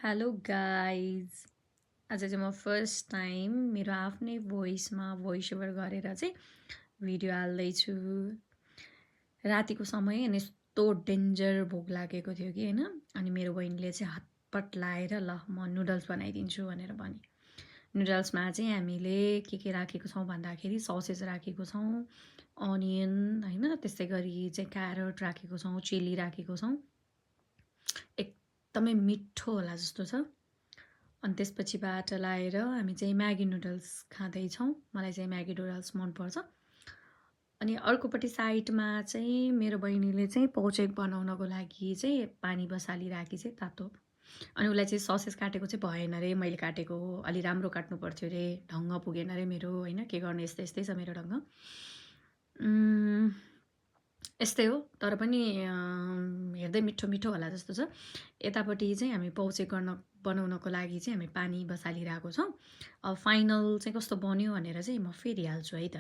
Hello guys आज चाहिँ म फर्स्ट टाइम मेरो आफ्नै भोइसमा भोइस ओभर गरेर चाहिँ भिडियो हाल्दैछु। रातिको समय अनि यस्तो डेन्जर भोक लागेको थियो कि होइन, अनि मेरो बहिनीले चाहिँ हतपट लाएर ल म नुडल्स बनाइदिन्छु भनेर भने। नुडल्समा चाहिँ हामीले के राखेको छौँ भन्दाखेरि ससेज राखेको छौँ, अनियन होइन, त्यस्तै गरी चाहिँ क्यारट राखेको छौँ, चिली राखेको छौँ। एकदमै मिठो होला जस्तो छ। अनि त्यसपछिबाट लाएर हामी चाहिँ म्यागी नुडल्स खाँदैछौँ। मलाई चाहिँ म्यागी नुडल्स मनपर्छ। अनि अर्कोपट्टि साइडमा चाहिँ मेरो बहिनीले चाहिँ पौचेक बनाउनको लागि चाहिँ पानी बसालिराखी चाहिँ तातो, अनि उसलाई चाहिँ ससेस काटेको चाहिँ भएन रे, मैले काटेको हो, अलि राम्रो काट्नु पर्थ्यो रे, ढङ्ग पुगेन रे मेरो, होइन के गर्ने, यस्तै यस्तै छ मेरो ढङ्ग। यस्तै हो, तर पनि हेर्दै मिठो मिठो होला जस्तो छ। यतापट्टि चाहिँ हामी पौचेक बनाउनको लागि चाहिँ हामी पानी बसालिरहेको छौँ। अब फाइनल चाहिँ कस्तो बन्यो भनेर चाहिँ म फेरि हाल्छु है त।